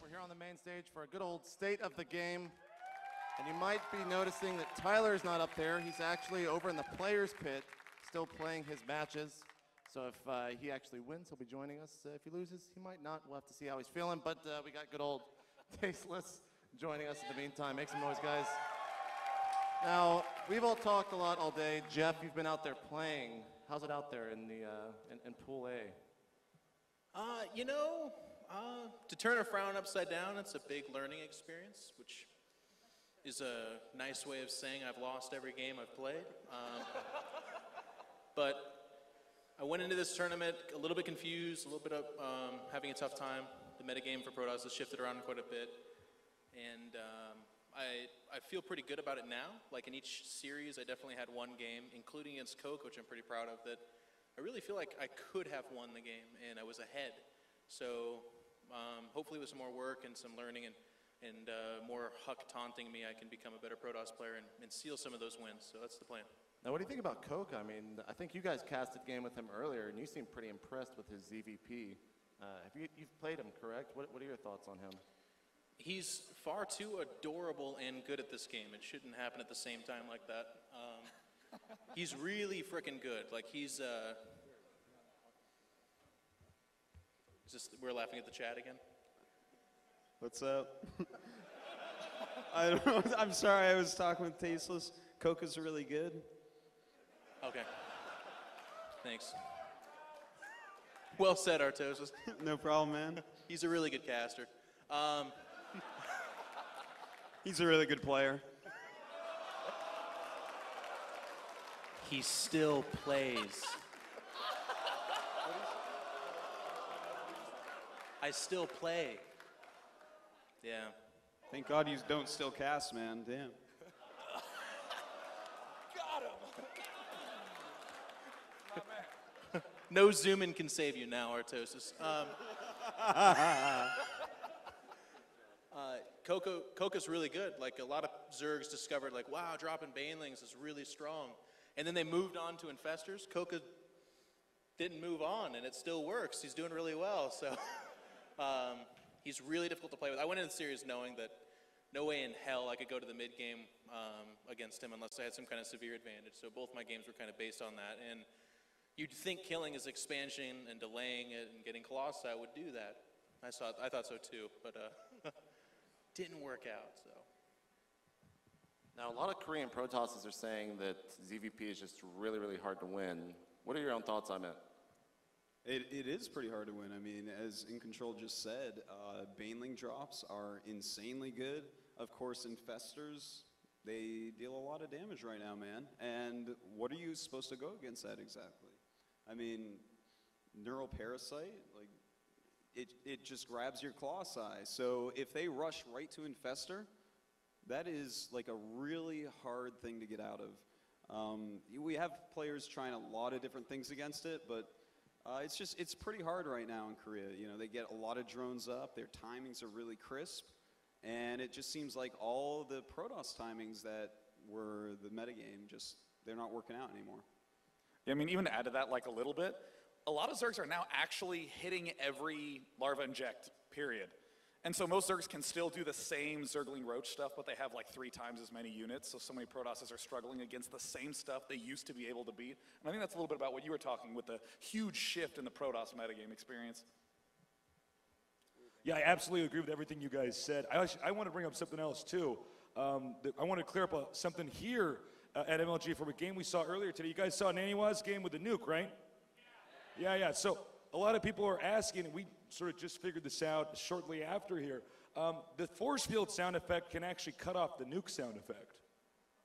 We're here on the main stage for a good old state of the game. And you might be noticing that Tyler's not up there. He's actually over in the players' pit, still playing his matches. So if he actually wins, he'll be joining us. If he loses, he might not. We'll have to see how he's feeling. But we got good old Tasteless joining us in the meantime. Make some noise, guys. Now, we've all talked a lot all day. Jeff, you've been out there playing. How's it out there in the in Pool A? To turn a frown upside down, it's a big learning experience, which is a nice way of saying I've lost every game I've played. But I went into this tournament a little bit confused, a little bit of having a tough time. The metagame for Protoss has shifted around quite a bit. And I feel pretty good about it now. Like in each series, I definitely had one game, including against Coke, which I'm pretty proud of, that I really feel like I could have won the game, and I was ahead. So hopefully with some more work and some learning and more Huck taunting me, I can become a better Protoss player and seal some of those wins. So that's the plan. Now, what do you think about Coke? I mean, I think you guys casted game with him earlier, and you seem pretty impressed with his ZVP. You've played him, correct? What are your thoughts on him? He's far too adorable and good at this game. It shouldn't happen at the same time like that. He's really freaking good. Like he's we're laughing at the chat again. What's up? I don't know. I'm sorry. I was talking with Tasteless. Coca's really good. Okay. Thanks. Well said, Artosis. No problem, man. He's a really good caster. He's a really good player. He still plays. I still play. Yeah. Thank God you don't still cast, man. Damn. Got him. No zoom-in can save you now, Artosis. Coca's really good. Like a lot of Zergs discovered, like, wow, dropping Banelings is really strong. And then they moved on to Infestors. Coca didn't move on, and it still works. He's doing really well. So he's really difficult to play with. I went into the series knowing that no way in hell I could go to the mid game against him unless I had some kind of severe advantage. So both my games were kind of based on that. And you'd think killing his expansion and delaying it and getting Colossi would do that. I thought so too, but didn't work out. So now a lot of Korean Protosses are saying that ZVP is just really, really hard to win. What are your own thoughts on it? It is pretty hard to win. I mean, as In Control just said, Baneling drops are insanely good. Of course, Infestors, they deal a lot of damage right now, man. And what are you supposed to go against that exactly? I mean, Neural Parasite, like, it just grabs your Colossi. So if they rush right to Infestor, that is like a really hard thing to get out of. We have players trying a lot of different things against it, but it's pretty hard right now in Korea. You know, they get a lot of drones up, their timings are really crisp, and it just seems like all the Protoss timings that were the metagame, they're not working out anymore. Yeah, I mean, even to add to that like a little bit, a lot of Zergs are now actually hitting every larva inject, period. And so most Zergs can still do the same Zergling Roach stuff, but they have like 3 times as many units, so many Protosses are struggling against the same stuff they used to be able to beat. And I think that's a little bit about what you were talking with the huge shift in the Protoss metagame experience. Yeah, I absolutely agree with everything you guys said. I want to bring up something else too. I want to clear up something here at MLG from a game we saw earlier today. You guys saw Naniwa's game with the nuke, right? Yeah. So a lot of people are asking, and we sort of just figured this out shortly after here. The force field sound effect can actually cut off the nuke sound effect.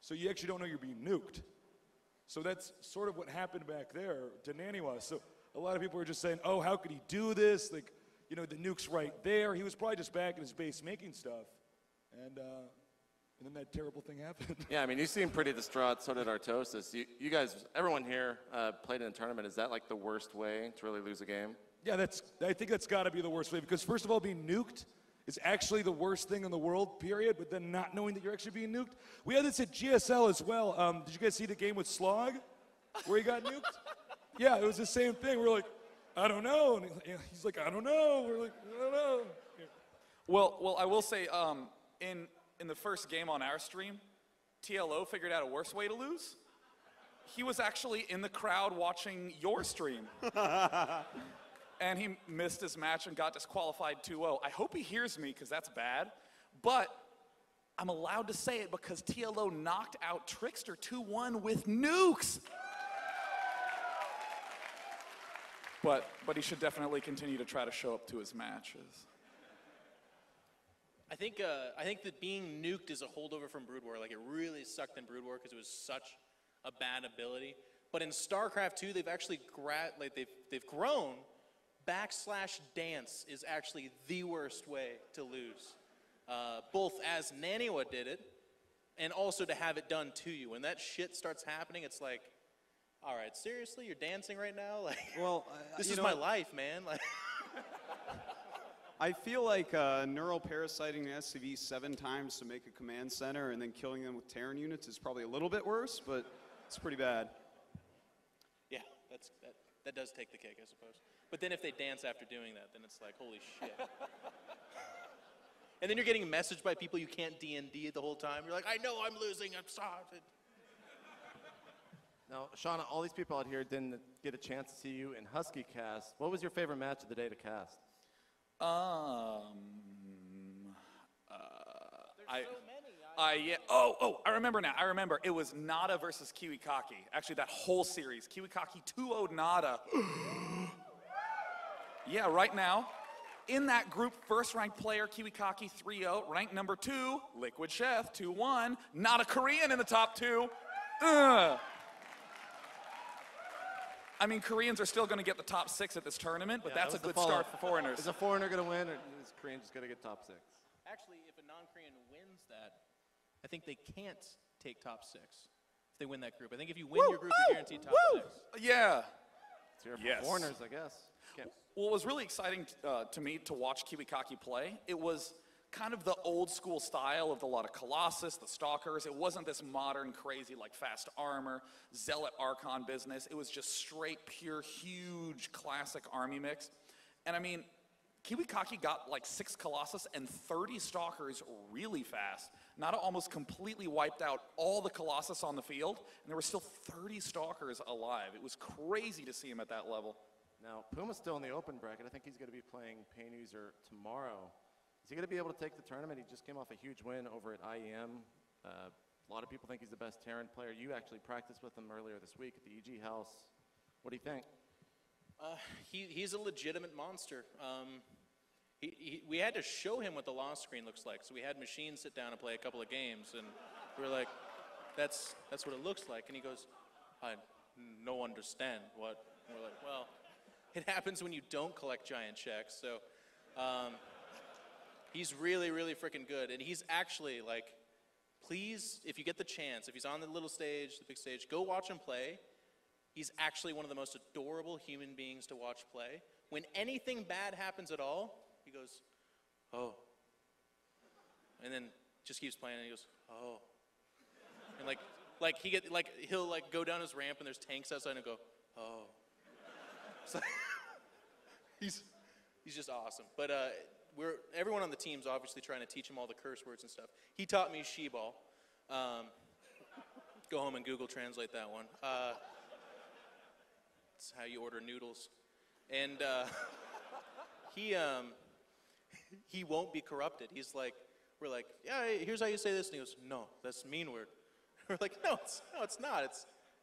So you actually don't know you're being nuked. So that's sort of what happened back there to Naniwa. So a lot of people were just saying, oh, how could he do this? Like, you know, the nuke's right there. He was probably just back in his base making stuff. And then that terrible thing happened. Yeah, I mean, you seem pretty distraught. So did Artosis. You guys, everyone here played in a tournament. Is that like the worst way to really lose a game? Yeah, I think that's got to be the worst way, because first of all, being nuked is actually the worst thing in the world, period, but then not knowing that you're actually being nuked. We had this at GSL as well. Did you guys see the game with Slog, where he got nuked? Yeah, it was the same thing. We're like, I don't know. And he's like, I don't know. We're like, I don't know. Yeah. Well, I will say, in the first game on our stream, TLO figured out a worse way to lose. He was actually in the crowd watching your stream. And he missed his match and got disqualified 2-0. I hope he hears me, because that's bad. But I'm allowed to say it because TLO knocked out Trickster 2-1 with nukes. But he should definitely continue to try to show up to his matches. I think that being nuked is a holdover from Brood War. Like, it really sucked in Brood War because it was such a bad ability. But in StarCraft 2, they've actually they've grown. /dance is actually the worst way to lose. Both as Naniwa did it, and also to have it done to you. When that shit starts happening, it's like, all right, seriously, you're dancing right now? Like, Well, this you is know, my life, man. Like, I feel like neural parasiting an SCV 7 times to make a command center and then killing them with Terran units is probably a little bit worse, but it's pretty bad. yeah, that does take the cake, I suppose. But then if they dance after doing that, then it's like, holy shit. And then you're getting messaged by people you can't D&D the whole time. You're like, I know I'm losing, I'm sorry. Now, Shauna, all these people out here didn't get a chance to see you in Husky Cast. What was your favorite match of the day to cast? I remember now. I remember. It was Nada versus Kiwikaki. Actually, that whole series. Kiwikaki 2-0 Nada. Yeah, right now, in that group, first-ranked player, Kiwikaki 3-0. Ranked number 2, Liquid Chef 2-1. Not a Korean in the top 2. I mean, Koreans are still going to get the top 6 at this tournament, but Yeah, that's a that was good the start follow-up. for foreigners. Is a foreigner going to win, or is Korean just going to get top 6? Actually, if a non-Korean wins that, I think they can't take top 6 if they win that group. I think if you win your group, you're guaranteed top 6. Yeah. It's here for Yes. foreigners, I guess. Okay. Well, it was really exciting to me to watch Kiwikaki play. It was kind of the old school style of a lot of Colossus, the Stalkers. It wasn't this modern, crazy, like fast armor, Zealot Archon business. It was just straight, pure, huge, classic army mix. And I mean, Kiwikaki got like 6 Colossus and 30 Stalkers really fast. Nada almost completely wiped out all the Colossus on the field, and there were still 30 Stalkers alive. It was crazy to see him at that level. Now, Puma's still in the open bracket. I think he's going to be playing Pain User tomorrow. Is he going to be able to take the tournament? He just came off a huge win over at IEM. A lot of people think he's the best Terran player. You actually practiced with him earlier this week at the EG house. What do you think? He's a legitimate monster. We had to show him what the loss screen looks like. So we had Machine sit down and play a couple of games, and we were like, that's what it looks like. And he goes, I no understand what. And we're like, well, it happens when you don't collect giant checks. So he's really, really freaking good. And he's actually like, please, if you get the chance, if he's on the little stage, the big stage, go watch him play. He's actually one of the most adorable human beings to watch play. When anything bad happens at all, he goes, oh. And then just keeps playing and he goes, oh. And he'll like go down his ramp and there's tanks outside and go, oh. So he's just awesome. But everyone on the team's obviously trying to teach him all the curse words and stuff. He taught me she-ball. Go home and Google Translate that one. It's how you order noodles. And he won't be corrupted. He's like, we're like, yeah, here's how you say this. And he goes, no, that's a mean word. We're like, no, it's not.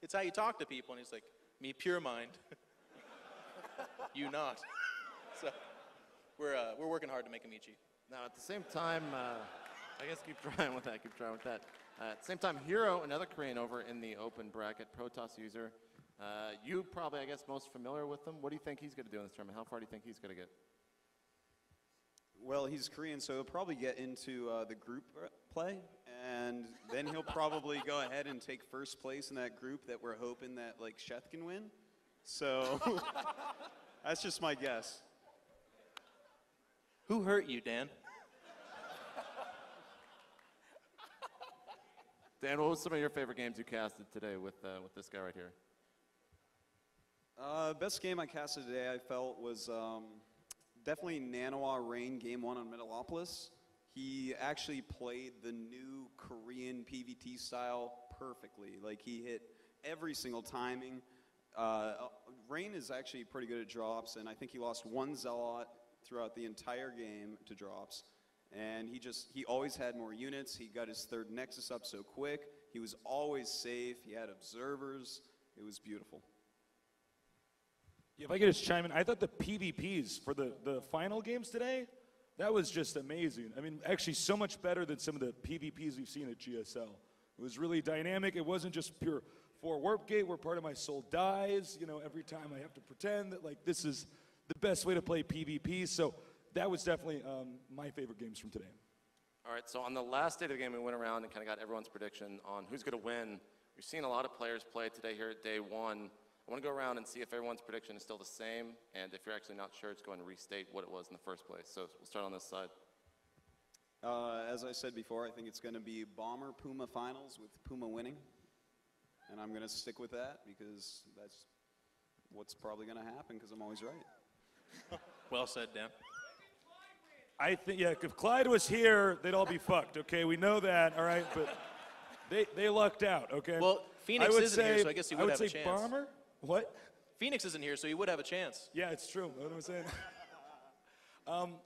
It's how you talk to people. And he's like, me pure mind. You not. So we're working hard to make him Ichi. Now, at the same time, I guess keep trying with that. At the same time, Hero, another Korean over in the open bracket, Protoss user. You probably, I guess, most familiar with him. What do you think he's going to do in this tournament? How far do you think he's going to get? Well, he's Korean, so he'll probably get into the group play, and then he'll probably go ahead and take first place in that group that we're hoping that like Sheth can win. So that's just my guess. Who hurt you, Dan? Dan, what was some of your favorite games you casted today with this guy right here? Best game I casted today, I felt, was Definitely Nanawa Rain Game 1 on Metalopolis. He actually played the new Korean PVT style perfectly. Like, he hit every single timing. Rain is actually pretty good at drops, and I think he lost one Zealot throughout the entire game to drops. And he always had more units. He got his third Nexus up so quick. He was always safe. He had observers. It was beautiful. Yeah, if I could just chime in, I thought the PvPs for the final games today, that was just amazing. I mean, actually so much better than some of the PvPs we've seen at GSL. It was really dynamic. It wasn't just pure 4 warp gate where part of my soul dies, you know, every time I have to pretend that, like, this is the best way to play PvP. So that was definitely my favorite games from today. All right, so on the last day of the game, we went around and kind of got everyone's prediction on who's going to win. We've seen a lot of players play today here at day 1. I want to go around and see if everyone's prediction is still the same, and if you're actually not sure, just go ahead and restate what it was in the first place. So we'll start on this side. As I said before, I think it's going to be Bomber Puma finals with Puma winning. And I'm going to stick with that because that's what's probably going to happen because I'm always right. Well said, Dan. I think, yeah, if Clyde was here, they'd all be fucked, okay? We know that, all right? But they lucked out, okay? Well, Phoenix isn't here, so I guess he would have a chance. I would say Bomber? What? Phoenix isn't here, so he would have a chance. Yeah, it's true. What am I saying?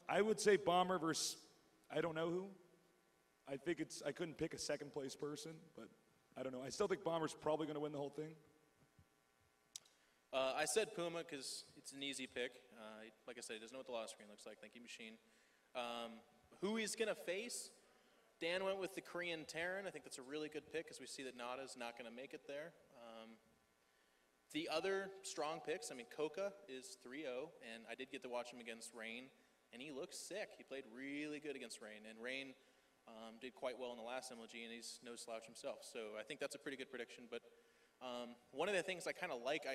I would say Bomber versus I don't know who. I couldn't pick a second place person, but I don't know. I still think Bomber's probably going to win the whole thing. I said Puma because it's an easy pick. Like I said, he doesn't know what the loss screen looks like. Thank you, Machine. Who he's going to face? Dan went with the Korean Terran. I think that's a really good pick because we see that Nada's not going to make it there. The other strong picks, I mean, Koka is 3-0, and I did get to watch him against Rain, and he looks sick. He played really good against Rain, and Rain did quite well in the last MLG, and he's no slouch himself. So I think that's a pretty good prediction. But one of the things I kind of like,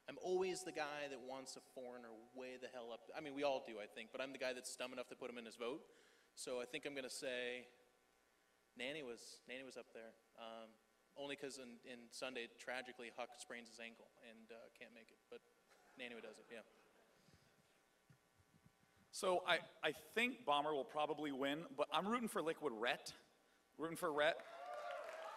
I'm always the guy that wants a foreigner way the hell up. I mean, we all do, I think, but I'm the guy that's dumb enough to put him in his vote. So I think I'm going to say Nanny was up there. Only because in Sunday, tragically, Huck sprains his ankle and can't make it. But Nanny does it, yeah. So I think Bomber will probably win, but I'm rooting for Liquid Rhett. Rooting for Rhett,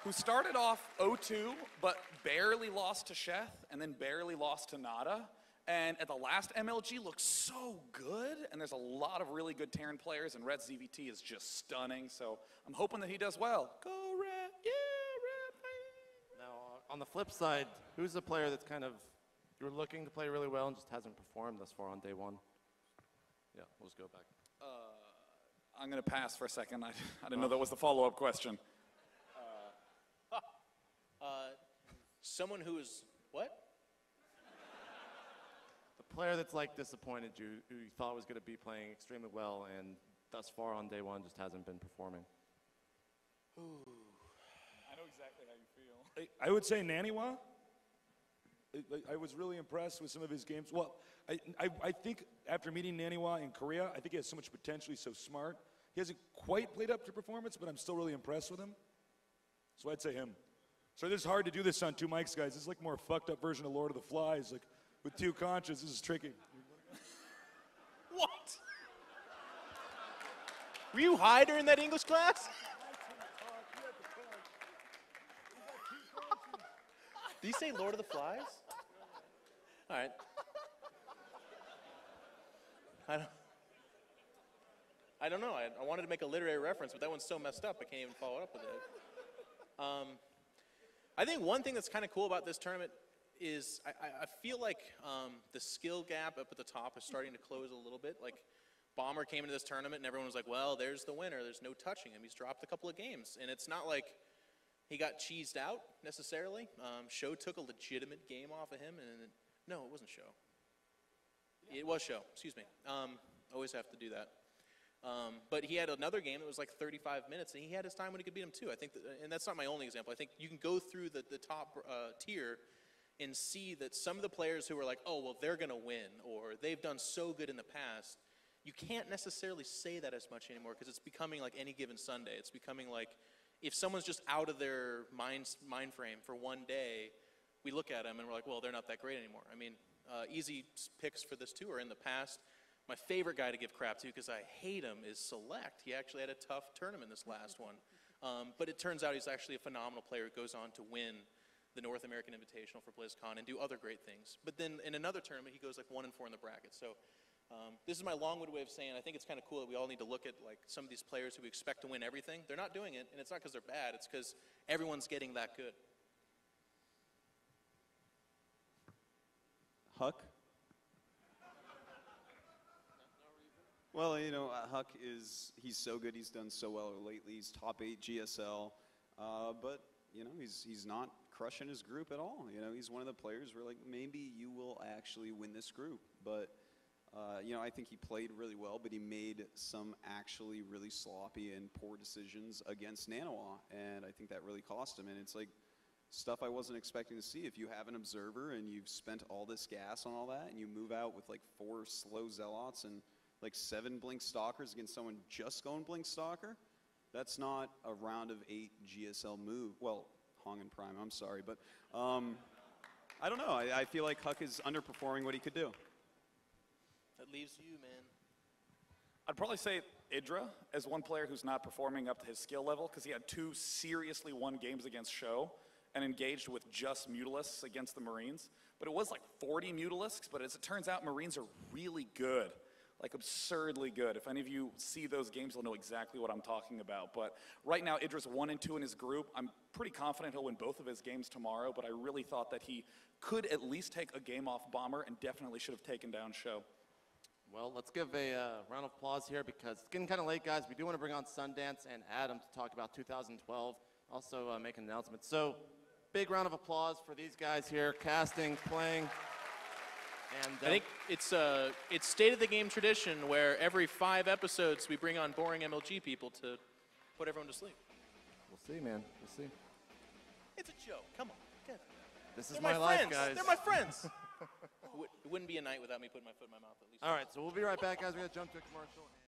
who started off 0-2, but barely lost to Sheth, and then barely lost to Nada. And at the last MLG looked so good, and there's a lot of really good Terran players, and Rhett's ZVT is just stunning, so I'm hoping that he does well. Go Rhett, yeah, Rhett! Now, on the flip side, who's the player that's kind of, you're looking to play really well and just hasn't performed thus far on day 1? Yeah, we'll just go back. I'm going to pass for a second. I didn't know that was the follow-up question. Someone who is, what? The player that's like disappointed you, who you thought was going to be playing extremely well and thus far on day 1 just hasn't been performing. I know exactly how you feel. I would say Naniwa. I was really impressed with some of his games. Well, I think after meeting Naniwa in Korea, I think he has so much potential. He's so smart. He hasn't quite played up to performance, but I'm still really impressed with him. So I'd say him. So this is hard to do this on 2 mics, guys. This is like more fucked up version of Lord of the Flies. Like with 2 conches, this is tricky. What? Were you high during that English class? Did you say Lord of the Flies? All right. I don't know. I wanted to make a literary reference, but that one's so messed up I can't even follow up with it. I think one thing that's kind of cool about this tournament is I feel like the skill gap up at the top is starting to close a little bit. Like Bomber came into this tournament and everyone was like, well, there's the winner. There's no touching him. He's dropped a couple of games. And it's not like he got cheesed out necessarily. Show took a legitimate game off of him. And no, it wasn't Show. It was Show. Excuse me. Always have to do that. But he had another game that was like 35 minutes, and he had his time when he could beat him too. I think, and that's not my only example. I think you can go through the top tier and see that some of the players who were like, oh, well, they're going to win, or they've done so good in the past, you can't necessarily say that as much anymore because it's becoming like any given Sunday. It's becoming like if someone's just out of their mind frame for one day, we look at them and we're like, well, they're not that great anymore. I mean, easy picks for this too are in the past. My favorite guy to give crap to, because I hate him, is Select. He actually had a tough tournament this last one. But it turns out he's actually a phenomenal player who goes on to win the North American Invitational for BlizzCon and do other great things. But then in another tournament, he goes like 1-4 in the bracket. So this is my long-winded way of saying I think it's kind of cool that we all need to look at like some of these players who we expect to win everything. They're not doing it, and it's not because they're bad. It's because everyone's getting that good. Huck? Well, you know, Huck he's so good. He's done so well lately. He's top 8 GSL. But, you know, he's not crushing his group at all. You know, he's one of the players where, like, maybe you will actually win this group. But, you know, I think he played really well, but he made some actually really sloppy and poor decisions against Nanawa. And I think that really cost him. And it's like stuff I wasn't expecting to see. If you have an observer and you've spent all this gas on all that and you move out with, like, 4 slow Zealots and like 7 Blink Stalkers against someone just going Blink Stalker, that's not a round of 8 GSL move. Well, Hong and Prime, I'm sorry, but I don't know. I feel like Huck is underperforming what he could do. That leaves you, man. I'd probably say Idra as one player who's not performing up to his skill level, because he had 2 seriously won games against Show and engaged with just Mutalisks against the Marines. But it was like 40 Mutalisks, but as it turns out, Marines are really good. Like absurdly good. If any of you see those games, you'll know exactly what I'm talking about. But right now, Idra's 1-2 in his group. I'm pretty confident he'll win both of his games tomorrow, but I really thought that he could at least take a game off Bomber and definitely should have taken down Show. Well, let's give a round of applause here because it's getting kind of late, guys. We do want to bring on Sundance and Adam to talk about 2012, also make an announcement. So big round of applause for these guys here, casting, playing. And, I think it's state of the game tradition where every 5 episodes we bring on boring MLG people to put everyone to sleep. We'll see, man. We'll see. It's a joke. Come on. Get it. This is They're my my life, friends. guys. They're my friends. It wouldn't be a night without me putting my foot in my mouth at least. All right, so we'll be right back, guys. We're going to jump to a commercial.